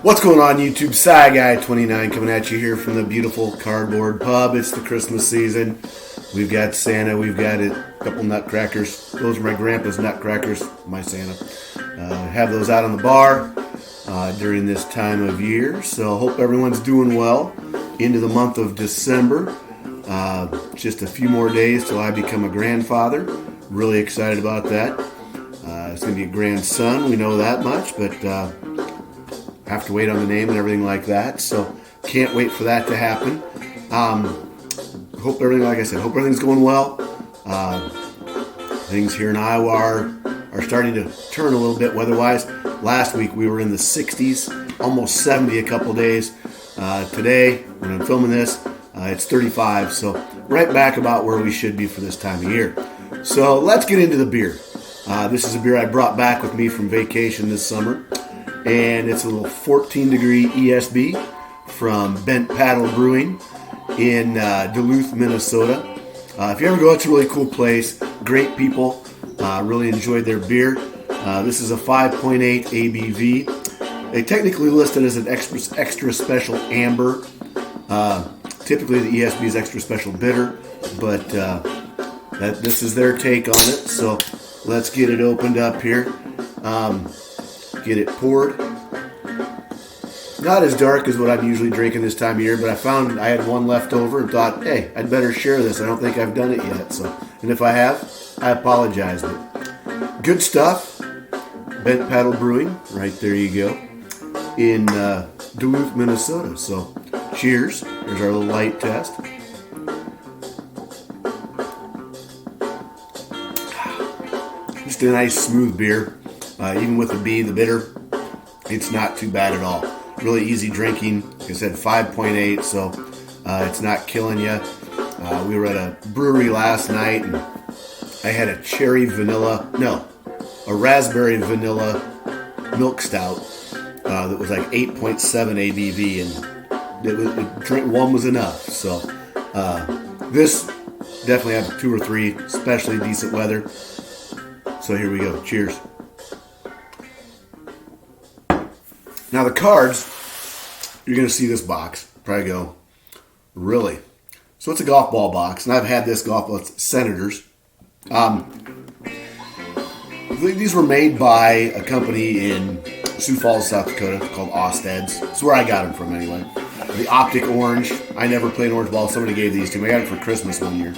What's going on, YouTube? Sci Guy 29 coming at you here from the beautiful Cardboard Pub. It's the Christmas season. We've got Santa. We've got a couple nutcrackers. Those are my grandpa's nutcrackers, my Santa. Have those out on the bar during this time of year. So hope everyone's doing well into the month of December. Just a few more days till I become a grandfather. Really excited about that. It's going to be a grandson. We know that much, but have to wait on the name and everything like that. So can't wait for that to happen. Hope everything, like I said, hope everything's going well. Things here in Iowa are starting to turn a little bit weather-wise. Last week we were in the 60s, almost 70 a couple days. Today, when I'm filming this, it's 35, so right back about where we should be for this time of year. So let's get into the beer. This is a beer I brought back with me from vacation this summer, and it's a little 14-degree ESB from Bent Paddle Brewing in Duluth, Minnesota. If you ever go, it's a really cool place. Great people. Really enjoyed their beer. This is a 5.8 ABV. They technically listed as an extra special amber. Typically the ESB is extra special bitter, but this is their take on it. So let's get it opened up here. Get it poured. Not as dark as what I'm usually drinking this time of year, but I found I had one left over and thought, hey, I'd better share this. I don't think I've done it yet. So, and if I have, I apologize. But good stuff. Bent Paddle Brewing, right there you go, in Duluth, Minnesota. So cheers. Here's our little light test. Just a nice smooth beer. Even with the bitter, it's not too bad at all. Really easy drinking. Like I said, 5.8, so it's not killing you. We were at a brewery last night, and I had a raspberry vanilla milk stout that was like 8.7 ABV, and drink one was enough. So this definitely have 2 or 3, especially decent weather. So here we go. Cheers. Now the cards, you're going to see this box. Probably go, really? So it's a golf ball box, and I've had this golf ball. It's Senators. These were made by a company in Sioux Falls, South Dakota called Osted's. That's where I got them from anyway. The Optic Orange. I never played orange ball. Somebody gave these to me. I got it for Christmas one year.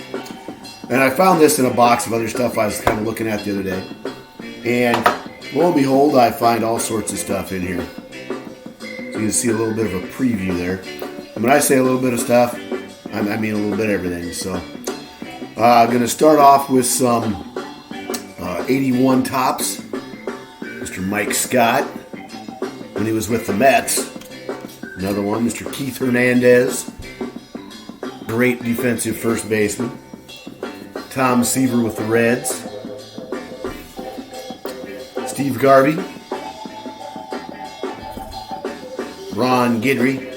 And I found this in a box of other stuff I was kind of looking at the other day. And lo and behold, I find all sorts of stuff in here. So you can see a little bit of a preview there. And when I say a little bit of stuff, I mean a little bit of everything. So I'm going to start off with some 81 tops. Mr. Mike Scott, when he was with the Mets. Another one, Mr. Keith Hernandez. Great defensive first baseman. Tom Seaver with the Reds. Steve Garvey. Ron Guidry.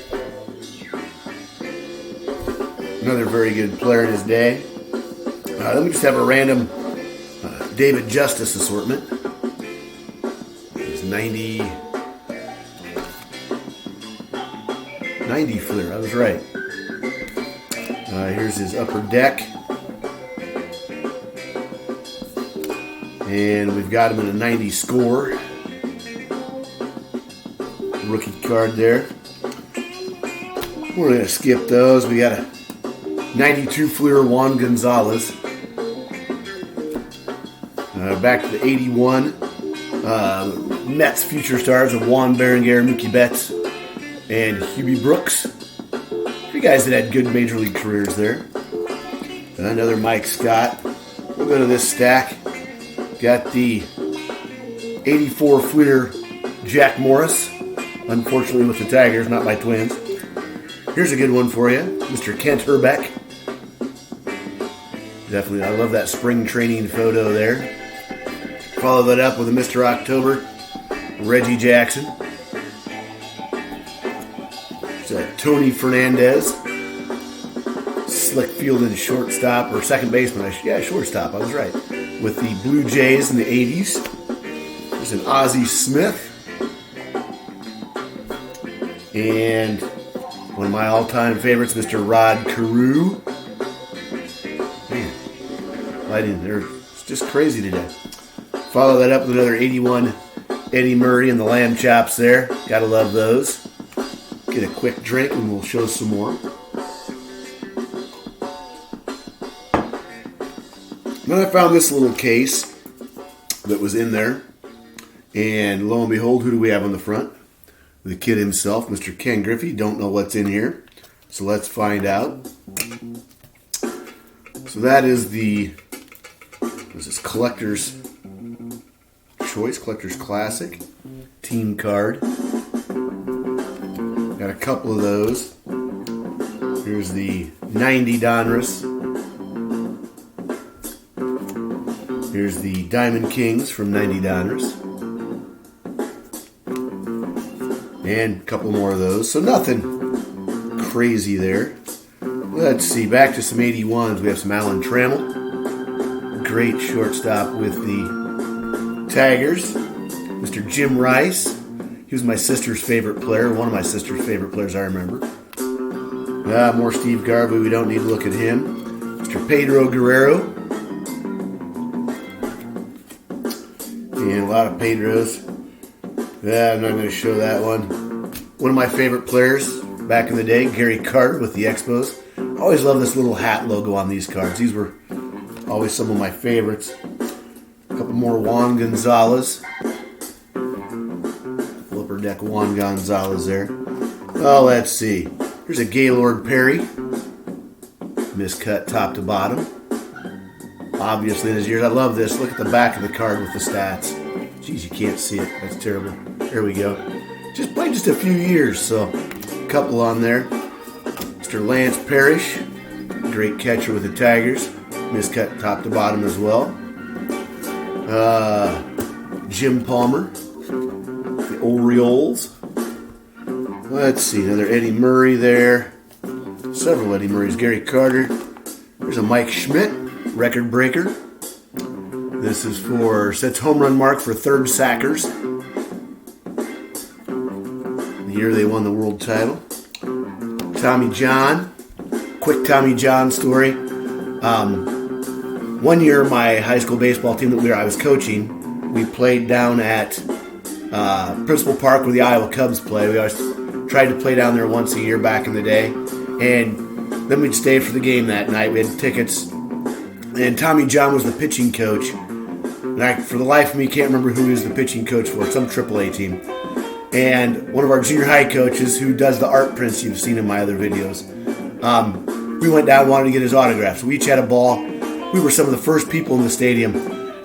Another very good player in his day. Let me just have a random David Justice assortment. It's 90 Fleer. I was right. Here's his upper deck. And we've got him in a 90 score. Rookie card there. We're going to skip those. We got a 92 Fleer Juan Gonzalez. Back to the 81 Mets future stars of Juan Berenguer, Mookie Betts, and Hubie Brooks. Three guys that had good major league careers there. Another Mike Scott. We'll go to this stack. Got the 84 Fleer Jack Morris. Unfortunately with the Tigers, not my Twins. Here's a good one for you. Mr. Kent Herbeck. Definitely, I love that spring training photo there. Follow that up with a Mr. October, Reggie Jackson. There's Tony Fernandez. Slick fielded shortstop, or second baseman. Shortstop, I was right. With the Blue Jays in the 80s. There's an Ozzie Smith. And one of my all-time favorites, Mr. Rod Carew. Man, lighting there, it's just crazy today. Follow that up with another 81 Eddie Murray and the lamb chops there. Gotta love those. Get a quick drink and we'll show some more. Then I found this little case that was in there. And lo and behold, who do we have on the front? The kid himself, Mr. Ken Griffey. Don't know what's in here. So let's find out. So that is what is this, Collector's Choice, Collector's Classic team card. Got a couple of those. Here's the 90 Donruss. Here's the Diamond Kings from 90 Donruss. And a couple more of those. So nothing crazy there. Let's see. Back to some 81s. We have some Alan Trammell. Great shortstop with the Tigers. Mr. Jim Rice. He was my sister's favorite player. One of my sister's favorite players I remember. More Steve Garvey. We don't need to look at him. Mr. Pedro Guerrero. And a lot of Pedros. I'm not going to show that one. One of my favorite players back in the day, Gary Carter with the Expos. I always love this little hat logo on these cards. These were always some of my favorites. A couple more Juan Gonzalez. Flipper deck Juan Gonzalez there. Oh, let's see. Here's a Gaylord Perry. Miscut top to bottom. Obviously in his years. I love this. Look at the back of the card with the stats. Jeez, you can't see it. That's terrible. There we go. Just played just a few years, so a couple on there. Mr. Lance Parrish, great catcher with the Tigers. Miscut top to bottom as well. Jim Palmer, the Orioles. Let's see, another Eddie Murray there. Several Eddie Murrays. Gary Carter. There's a Mike Schmidt, record breaker. This is sets home run mark for third Sackers. The year they won the world title. Tommy John. Quick Tommy John story. One year, my high school baseball team that I was coaching, we played down at Principal Park where the Iowa Cubs play. We always tried to play down there once a year back in the day. And then we'd stay for the game that night. We had tickets. And Tommy John was the pitching coach. And for the life of me, can't remember who he was the pitching coach for. Some AAA team. And one of our junior high coaches, who does the art prints you've seen in my other videos, we went down and wanted to get his autograph. So we each had a ball. We were some of the first people in the stadium.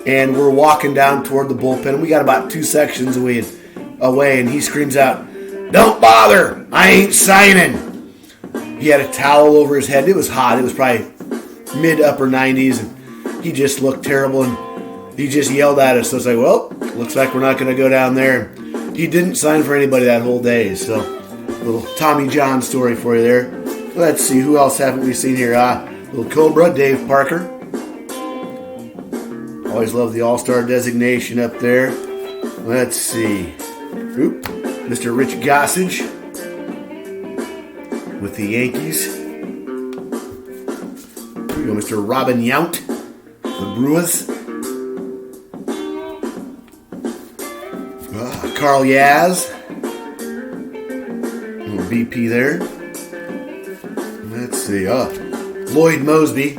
And we're walking down toward the bullpen. And we got about 2 sections away. And he screams out, "Don't bother! I ain't signing!" He had a towel over his head. It was hot. It was probably mid-upper 90s. And he just looked terrible. And he just yelled at us. So it's like, well, looks like we're not going to go down there. He didn't sign for anybody that whole day. So a little Tommy John story for you there. Let's see, who else haven't we seen here? Little Cobra, Dave Parker. Always love the All-Star designation up there. Let's see. Mr. Rich Gossage with the Yankees. Here we go, Mr. Robin Yount, the Brewers. Carl Yaz, little BP there. Let's see. Lloyd Mosby.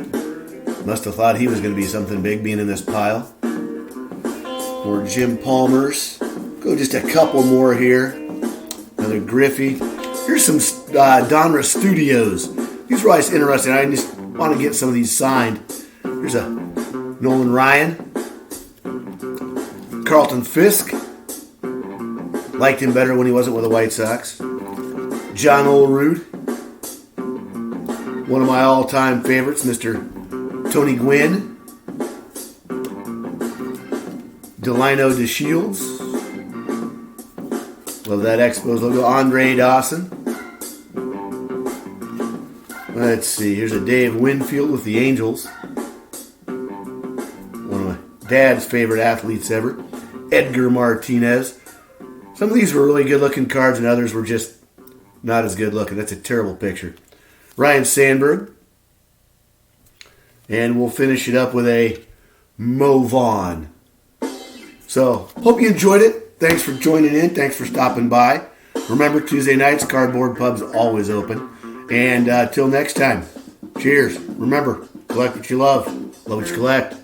Must have thought he was going to be something big being in this pile. More Jim Palmers. Go just a couple more here. Another Griffey. Here's some Donruss Studios. These are always interesting. I just want to get some of these signed. Here's a Nolan Ryan. Carlton Fisk. Liked him better when he wasn't with the White Sox. John Olerud. One of my all-time favorites, Mr. Tony Gwynn. Delino DeShields. Love that Expos logo. Andre Dawson. Let's see. Here's a Dave Winfield with the Angels. One of my dad's favorite athletes ever. Edgar Martinez. Some of these were really good-looking cards, and others were just not as good looking. That's a terrible picture. Ryan Sandberg. And we'll finish it up with a Mo Vaughn. So, hope you enjoyed it. Thanks for joining in. Thanks for stopping by. Remember, Tuesday nights, Cardboard Pub's always open. And till next time, cheers. Remember, collect what you love. Love what you collect.